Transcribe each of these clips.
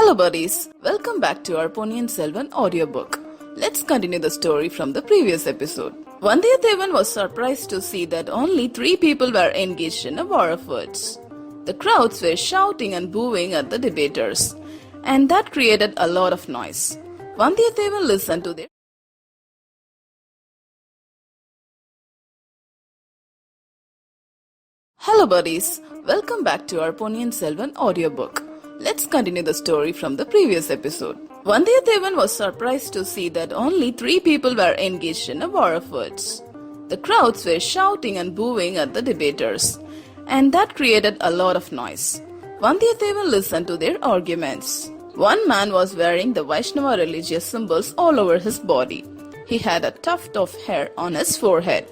Hello buddies, welcome back to our Ponniyin Selvan audiobook. Let's continue the story from the previous episode. Vandiyathevan was surprised to see that only 3 people were engaged in a war of words. The crowds were shouting and booing at the debaters, and that created a lot of noise. Vandiyathevan listened to their Hello buddies, welcome back to our Ponniyin Selvan audiobook. Let's continue the story from the previous episode. Vandiyathevan was surprised to see that only 3 people were engaged in a war of words. The crowds were shouting and booing at the debaters, and that created a lot of noise. Vandiyathevan listened to their arguments. One man was wearing the Vaishnava religious symbols all over his body. He had a tuft of hair on his forehead.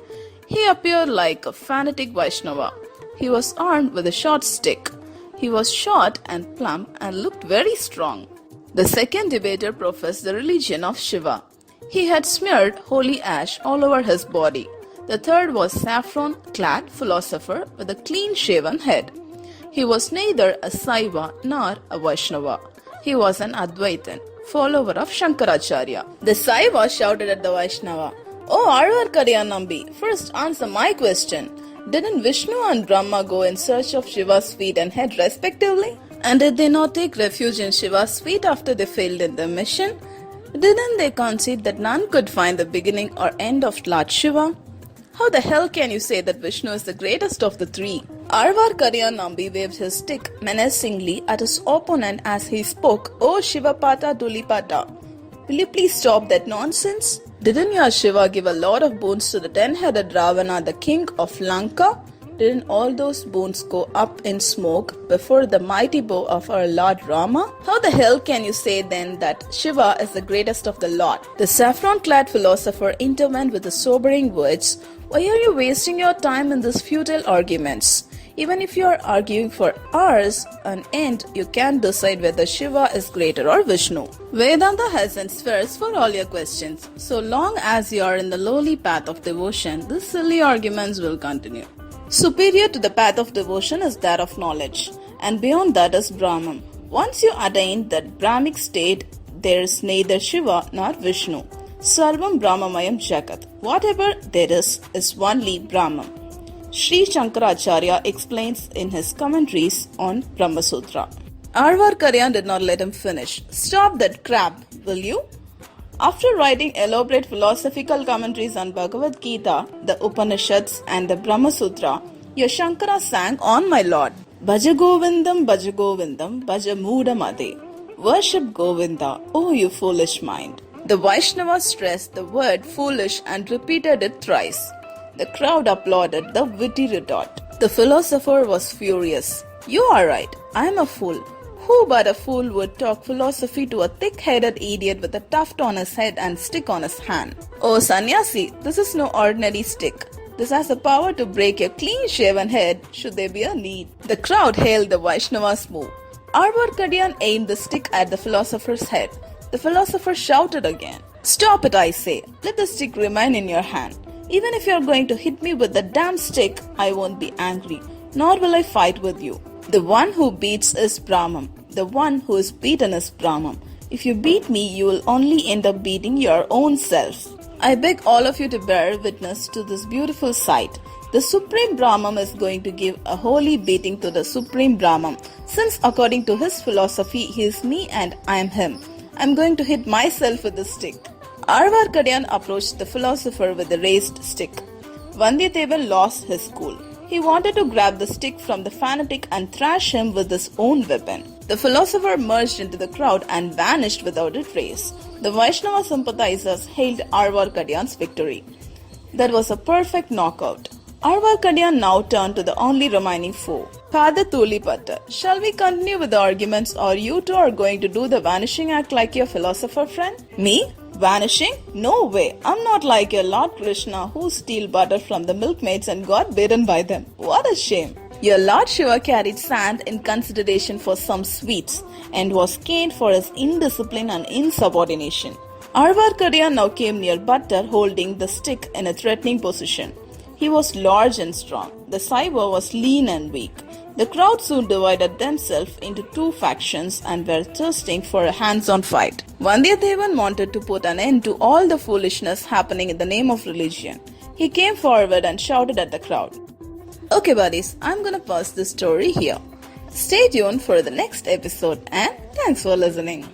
He appeared like a fanatic Vaishnava. He was armed with a short stick. He was short and plump and looked very strong. The second debater professed the religion of Shiva. He had smeared holy ash all over his body. The third was saffron-clad philosopher with a clean-shaven head. He was neither a Saiva nor a Vaishnava. He was an Advaitin, follower of Shankaracharya. The Saiva shouted at the Vaishnava, "Oh, Aazhvarkadiyan nambi, first answer my question. Didn't Vishnu and Brahma go in search of Shiva's feet and head respectively? And did they not take refuge in Shiva's feet after they failed in their mission? Didn't they concede that none could find the beginning or end of Lord Shiva? How the hell can you say that Vishnu is the greatest of the 3? Aazhvarkadiyan nambi waved his stick menacingly at his opponent as he spoke, "Oh Shivapata Dulipata, will you please stop that nonsense? Didn't your Shiva give a lot of boons to the 10-headed Ravana, the king of Lanka? Didn't all those boons go up in smoke before the mighty bow of our Lord Rama? How the hell can you say then that Shiva is the greatest of the lot?" The saffron-clad philosopher intervened with the sobering words, "Why are you wasting your time in these futile arguments? Even if you are arguing for hours on end, you can't decide whether Shiva is greater or Vishnu. Vedanta has answers for all your questions. So long as you are in the lowly path of devotion, these silly arguments will continue. Superior to the path of devotion is that of knowledge, and beyond that is Brahman. Once you attain that Brahmic state, there is neither Shiva nor Vishnu. Sarvam Brahmamayam Jagat. Whatever there is only Brahman." Sri Shankaracharya explains in his commentaries on Brahma Sutra. Aazhvarkadiyan did not let him finish. "Stop that crap, will you? After writing elaborate philosophical commentaries on Bhagavad Gita, the Upanishads and the Brahma Sutra, your Shankara sang on my Lord. Bhaja Govindam, Bhaja Moodamade. Worship Govinda, oh you foolish mind." The Vaishnava stressed the word foolish and repeated it thrice. The crowd applauded the witty retort. The philosopher was furious. "You are right. I am a fool. Who but a fool would talk philosophy to a thick-headed idiot with a tuft on his head and stick on his hand? Oh sannyasi, this is no ordinary stick. This has the power to break your clean-shaven head should there be a need." The crowd hailed the Vaishnava's move. Aazhvarkadiyan aimed the stick at the philosopher's head. The philosopher shouted again, "Stop it, I say. Let the stick remain in your hand. Even if you are going to hit me with the damn stick, I won't be angry, nor will I fight with you. The one who beats is Brahman. The one who is beaten is Brahman. If you beat me, you will only end up beating your own self. I beg all of you to bear witness to this beautiful sight. The Supreme Brahman is going to give a holy beating to the Supreme Brahman, since according to his philosophy, he is me and I am him. I am going to hit myself with the stick." Aazhvarkadiyan approached the philosopher with the raised stick. Vandiyathevan lost his cool. He wanted to grab the stick from the fanatic and thrash him with his own weapon. The philosopher merged into the crowd and vanished without a trace. The Vaishnava sympathizers hailed Aazhvarkadiyan's victory. That was a perfect knockout. Aazhvarkadiyan now turned to the only remaining foe. "Father Tulipata, shall we continue with the arguments, or you two are going to do the vanishing act like your philosopher friend?" "Me? Vanishing? No way. I'm not like your Lord Krishna who steal butter from the milkmaids and got bitten by them. What a shame. Your Lord Shiva carried sand in consideration for some sweets and was caned for his indiscipline and insubordination." Aazhvarkadiyan now came near Bhattar holding the stick in a threatening position. He was large and strong. The Saiva was lean and weak. The crowd soon divided themselves into two factions and were thirsting for a hands-on fight. Vandiyathevan wanted to put an end to all the foolishness happening in the name of religion. He came forward and shouted at the crowd. Okay buddies, I'm gonna pause this story here. Stay tuned for the next episode and thanks for listening.